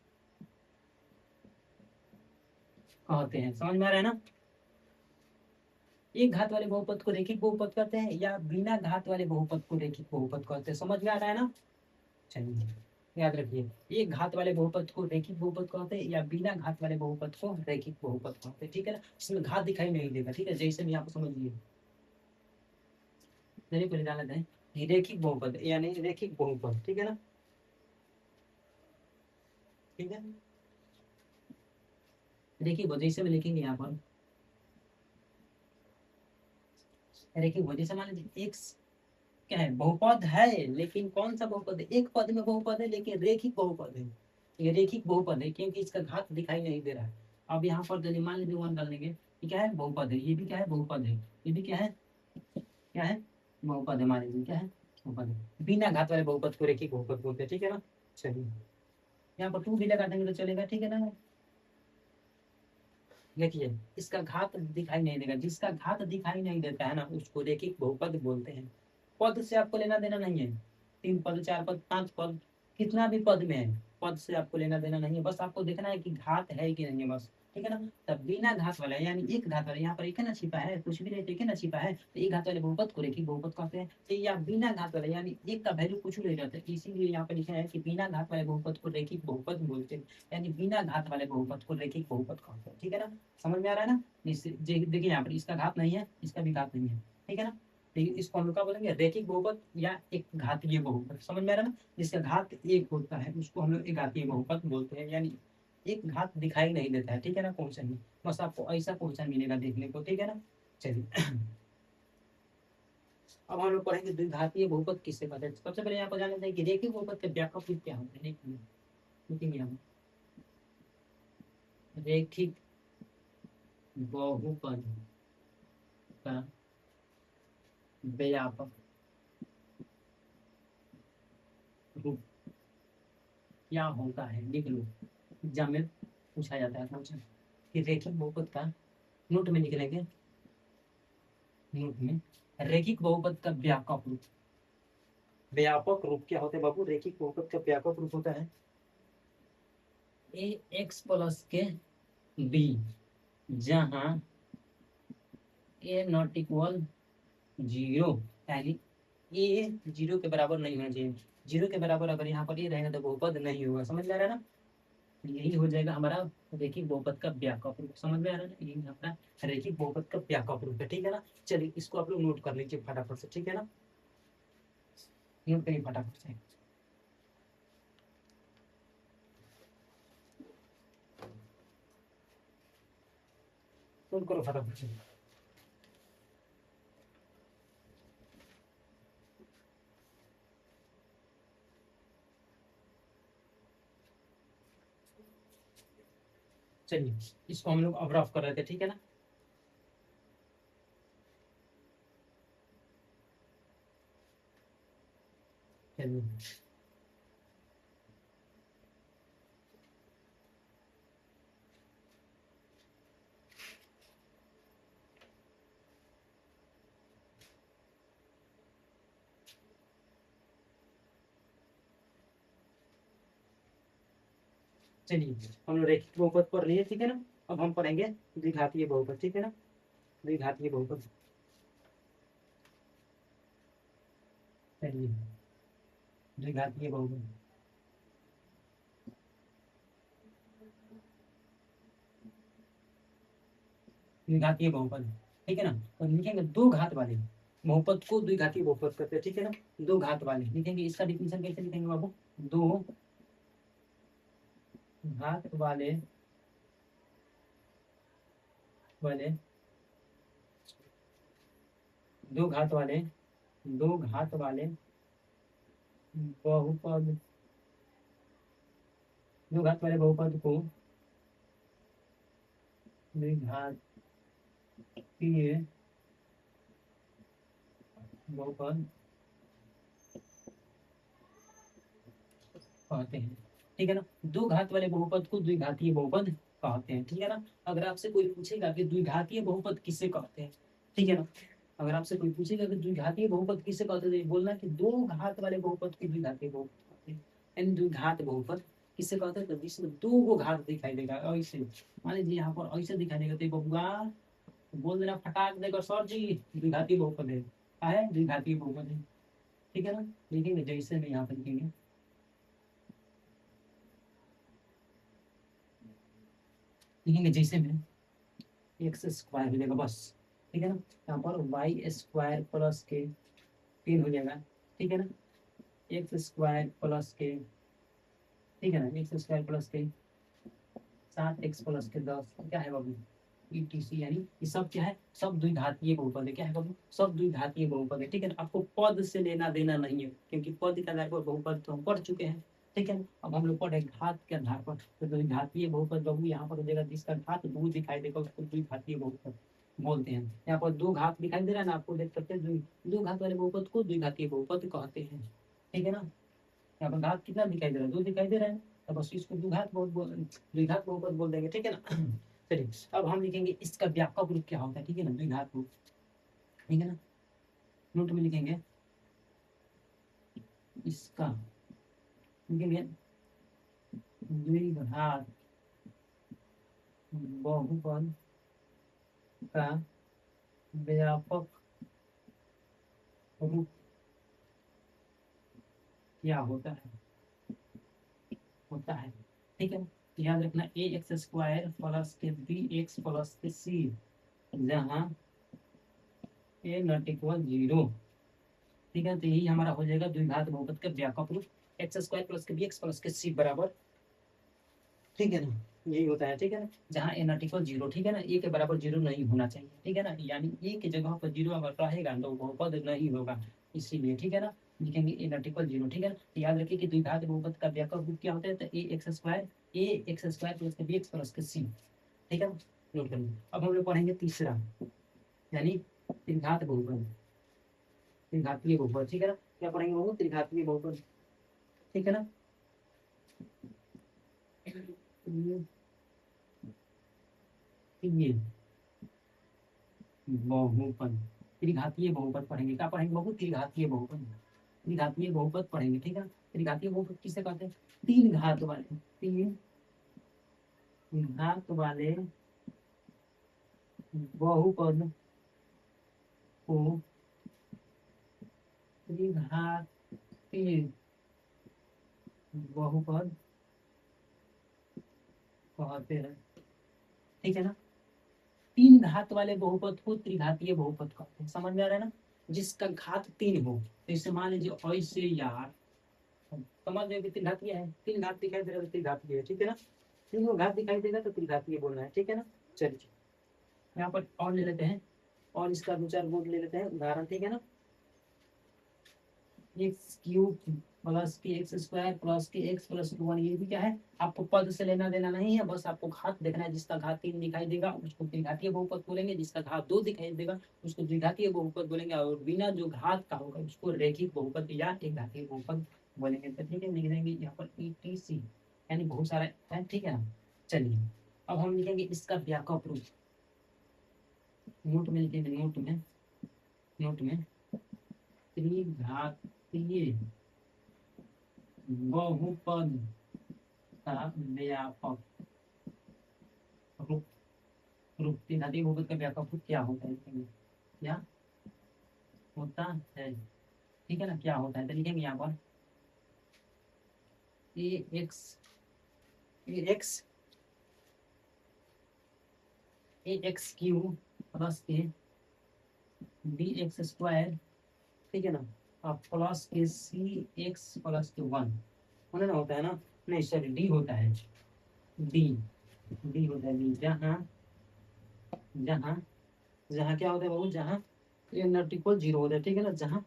S1: कहते हैं, समझ में आ रहा है ना। एक घात वाले बहुपद को रेखिक बहुपद कहते हैं या बिना घात वाले बहुपद को रेखिक बहुपद कहते हैं, समझ में आ रहा है ना। चलिए याद रखिए, एक घात वाले बहुपद को रेखिक बहुपद कहते हैं या बिना घात वाले बहुपद को रेखिक बहुपद कहते हैं, ठीक है ना। इसमें घात दिखाई नहीं देगा, ठीक है, जैसे भी आप समझिए। चलिए पहले जान लेते हैं रेखिक बहुपद यानी रेखिक बहुपद, ठीक है ना, ठीक है। रेखिक बहुपद जैसे में लिखेंगे यहाँ पर, रेखिक बहुपद जैसे मान लीजिए एक क्या है, बहुपद है, लेकिन कौन सा बहुपद है, एक पद में बहुपद है लेकिन रेखिक बहुपद है। ये रेखिक बहुपद है क्योंकि इसका घात दिखाई नहीं दे रहा है। अब यहाँ पर चलिए मान लीजिए वन डाल देंगे, ये क्या है, बहुपद है, ये भी क्या है, बहुपद है, ये भी क्या है, क्या है, बहुपद है, मान लीजिए क्या है, बहुपद है। बिना घात वाले बहुपद को रेखिक बहुपद बोलते हैं, ठीक है ना। चलिए यहाँ पर टू भी लगा देंगे तो चलेगा, ठीक है ना। देखिए इसका घात दिखाई नहीं देगा, जिसका घात दिखाई नहीं देता है ना उसको रेखिक बहुपद बोलते हैं। पद से आपको लेना देना नहीं है, तीन पद, चार पद, पांच पद, कितना भी पद में है, पद से आपको लेना देना नहीं है, बस आपको देखना है कि घात है कि नहीं है, बस, ठीक है ना। तब बिना घात वाला यानी एक घात वाला, यहाँ पर एक है ना छिपा है, कुछ भी नहीं तो एक है ना छिपा है, तो एक घात वाले बहुपद को रेखिक बहुपद कहते हैं। तो या बिना घात वाला यानी एक का वैल्यू कुछ ले जाता है, इसीलिए यहाँ पर लिखा है कि बिना घात वाले बहुपद को रेखिक बहुपद बोलते हैं, यानी बिना घात वाले बहुपद को रेखिक बहुपद कहते हैं, ठीक है ना। समझ में आ रहा है ना। देखिए यहाँ पर इसका घात नहीं है, इसका भी घात नहीं है, ठीक है ना। तो इसको हम लोग क्या बोलेंगे, रेखिक बहुपद या एक घातीय बहुपद, समझ में आ रहा है ना। जिसका घात एक होता है उसको हम लोग एक घातीय बहुपद बोलते हैं, यानी एक घात दिखाई नहीं देता है, ठीक है ना, क्वेश्चन में बस आपको ऐसा क्वेश्चन मिलेगा देखने को, ठीक है ना। चलिए अब हम लोग पढ़ेंगे द्विघातीय बहुपद किससे कहते हैं। सबसे पहले यहाँ पर जान लेते हैं कि रेखिक बहुपद के व्यापक क्या होते हैं, लिखेंगे हम रेखिक बहुपद का व्यापक रूप क्या होता है, लिख लो एग्जाम में पूछा जाता है क्वेश्चन कि रेखिक बहुपद का, नोट में निकलेंगे, नोट में रेखिक बहुपद का व्यापक रूप, व्यापक रूप क्या होता है बाबू? रेखिक बहुपद का व्यापक रूप होता है ए एक्स प्लस के बी, जहां ए नॉट इक्वल जीरो, यानी ए जीरो के बराबर नहीं होना चाहिए। जीरो के बराबर अगर यहाँ पर ए रहेगा तो बहुपद नहीं होगा, समझ में आ रहा है ना? यही हो जाएगा हमारा रेखिक बहुपद का व्यापक रूप, समझ में आ रहा है ना? यही हमारा रेखिक बहुपद का व्यापक रूप है, ठीक है ना? चलिए इसको आप लोग नोट कर लीजिए फटाफट से, ठीक है ना? नोट करिए फटाफट से। नोट करो फटाफट से। चलिए इसको हम लोग अब रफ कर रहे थे, ठीक है ना? चलिए चलिए हम लोग रेखिक बहुपद पढ़ लिए, ठीक है ना? अब हम पढ़ेंगे द्विघातीय बहुपद, ठीक है ना? द्विघातीय बहुपद, चलिए द्विघातीय बहुपद, द्विघातीय बहुपद, ठीक है ना? तो लिखेंगे दो घात वाले बहुपद को द्विघातीय बहुपद करते हैं, ठीक है ना? दो घात वाले लिखेंगे, इसका डिफिनेशन कैसे लिखेंगे बाबू? दो घात वाले वाले दो घात वाले, दो घात वाले बहुपद, दो घात वाले बहुपद को द्विघातीय बहुपद कहते हैं, ठीक है ना? दो घात वाले बहुपद को द्विघातीय बहुपद कहते हैं, ठीक है ना? अगर आपसे कोई पूछेगा कि द्विघातीय बहुपद किसे कहते हैं, ठीक है ना? अगर आपसे कोई पूछेगा कि द्विघातीय बहुपद किसे कहते हैं, तो बोलना कि दो घात वाले बहुपद की द्विघातीय बहुपद कहते हैं। यानी द्विघात बहुपद किसे कहते हैं? तो जिसमें दो गो घात दिखाई देगा, ऐसे मान लीजिए यहाँ पर ऐसे दिखाई देगा, तो बबुआ बोल देना फटाक देकर, सर जी द्विघातीय बहुपद है, क्या है? द्विघातीय बहुपद है, ठीक है ना? लिखेंगे जैसे में यहाँ पर लिखेंगे, लिखेंगे जैसे में एक्स स्क्वायर हो जाएगा बस, ठीक है ना? यहाँ पर वाई स्क्वायर प्लस के 3 हो जाएगा, ठीक है ना? एक्स स्क्वायर प्लस के, ठीक है ना? एक्स स्क्वायर प्लस के 7x+10 क्या है बाबू? ETC, यानी ये सब क्या है? सब द्विघातीय बहुपद है, क्या है बाबू? सब द्विघातीय बहुपद है, ठीक है ना? आपको पद से लेना देना नहीं है, क्योंकि पद के आधार पर बहुपद तो हम पढ़ चुके हैं, ठीक है ना? अब हम लोग पढ़े घात के आधार पर, तो द्विघातीय बहुपद बाबू यहाँ पर हो जाएगा, जिसका घात दो दिखाई देगा उसको द्विघातीय बहुपद बोलते हैं। यहाँ पर दो घात दिखाई दे रहा है ना आपको, देख सकते हैं, दो घात वाले बहुपद को द्विघातीय बहुपद कहते हैं, ठीक है ना? यहाँ पर घात कितना दिखाई दे रहा है? दो दिखाई दे रहा है, तो बस इसको द्विघात बहुपद बोल देंगे, ठीक है ना? चलिए अब हम लिखेंगे इसका व्यापक रूप क्या होता है, ठीक है ना? द्विघात रूप, ठीक है ना? नोट में लिखेंगे इसका, लिखेंगे द्विघात बहुपद का व्यापक रूप क्या होता है, होता है, ठीक है? याद रखना ax² प्लस के bx प्लस के c, जहाँ a नॉट इक्वल जीरो, ठीक है? तो यही हमारा हो जाएगा द्विघात बहुपद का व्यापक रूप, x² प्लस के bx प्लस के c बराबर, ठीक है ना? यही होता है, ठीक है ना? जहाँ ए नॉट इक्वल जीरो, ठीक है ना? ए के बराबर जीरो नहीं होना चाहिए, ठीक है ना? यानी ए की जगह पर जीरो अगर रहेगा तो बहुपद नहीं होगा, इसीलिए, ठीक है ना? लिखेंगे ए नॉट इक्वल जीरो, ठीक है ना? तो याद रखिए कि द्विघात बहुपद का व्यापक रूप क्या होता है? तो ए एक्स स्क्वायर प्लस के बी एक्स प्लस के सी, ठीक है ना? नोट कर लीजिए। अब हम लोग पढ़ेंगे तीसरा, यानी त्रिघात बहुपद, त्रिघातीय बहुपद, ठीक है ना? क्या पढ़ेंगे वो? त्रिघातीय बहुपद, ठीक है ना? त्रिघातीय बहुपद, त्रिघातीय बहुपद पढ़ेंगे। क्या पढ़ेंगे बाबू? त्रिघातीय बहुपद, त्रिघातीय बहुपद पढ़ेंगे। ठीक है, त्रिघातीय बहुपद किसे कहते हैं? तीन घात वाले, तीन घात वाले बहुपद को त्रिघातीय बहुपद कहते हैं। ठीक है ना, तीन घात वाले बहुपद को त्रिघातीय बहुपद कहते हैं। समझ में आ रहा है ना? जिसका घात तीन हो, तो इसे मान लीजिए ऐसे यार, समझ में त्रिघातीय है, तीन घात दिखाई दे रहा है त्रिघातीय है। ठीक है ना, तीनों घात दिखाई देगा तो त्रिघातीय बोलना है। ठीक है ना, चलिए यहाँ पर और ले लेते हैं, और इसका दो चार बोर्ड ले लेते हैं उदाहरण। ठीक है ना, एक्स क्यूब प्लस के एक्स स्क्वायर प्लस के एक्स प्लस 1, ये भी क्या है? आपको पद से लेना देना नहीं है, बस आपको घात देखना है। जिसका घात 3 दिखाई देगा उसको त्रिघातीय बहुपद बोलेंगे, जिसका घात 2 दिखाई देगा उसको द्विघातीय बहुपद बोलेंगे, और बिना जो घात का होगा उसको रैखिक बहुपद या एक घातीय बहुपद बोलेंगे। तो ठीक है, लिख देंगे यहाँ पर ETC, यानी बहुत सारा है। ठीक है ना, चलिए अब हम लिखेंगे इसका व्यापक रूप। नोट में लिखेंगे, नोट में त्रिघातीय बहुपद का व्यापक रूप, त्रिघातीय बहुपद का व्यापक रूप क्या होता है? क्या होता है? ठीक है ना, क्या होता है? तो लिखेंगे यहाँ पर ax क्यूब प्लस के bx स्क्वायर, ठीक है ना, अब प्लस के cx प्लस के 1 होना ना, होता है ना? नहीं सॉरी, डी होता है, डी होता है। जहाँ जहाँ जहाँ क्या होता है बाबू? जहाँ ए नॉट इक्वल 0 होता है। ठीक है ना, जहाँ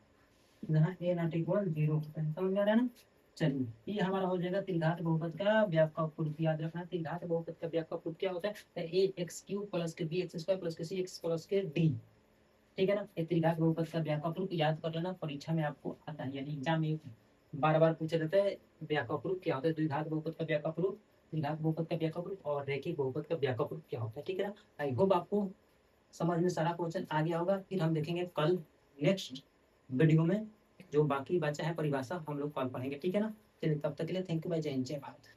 S1: जहाँ ए नॉट इक्वल 0 होता है। समझ में आ रहा है ना? चलिए ये हमारा हो जाएगा त्रिघात बहुपद का व्यापक रूप। याद रखना, त्रिघात बहुपद का व्यापक रूप क्या होता है? ए एक्स क्यूब प्लस के बी एक्स स्क्वायर प्लस के सी एक्स प्लस के डी। ठीक है ना, ये त्रिघात बहुपद का व्यापक रूप याद कर लेना, परीक्षा में आपको आता है, यानी एग्जाम में बार बार पूछा जाता है व्यापक रूप क्या होता है, द्विघात बहुपद का व्यापक रूप, त्रिघात बहुपद का व्यापक रूप और रैखिक बहुपद का व्यापक रूप क्या होता है। ठीक है ना, आई होप आपको समझ में सारा क्वेश्चन आ गया होगा। फिर हम देखेंगे कल नेक्स्ट वीडियो में जो बाकी बचा है परिभाषा हम लोग कल पढ़ेंगे। ठीक है ना, चलिए तब तक के लिए थैंक यू, बाय, जय हिंद, जय भारत।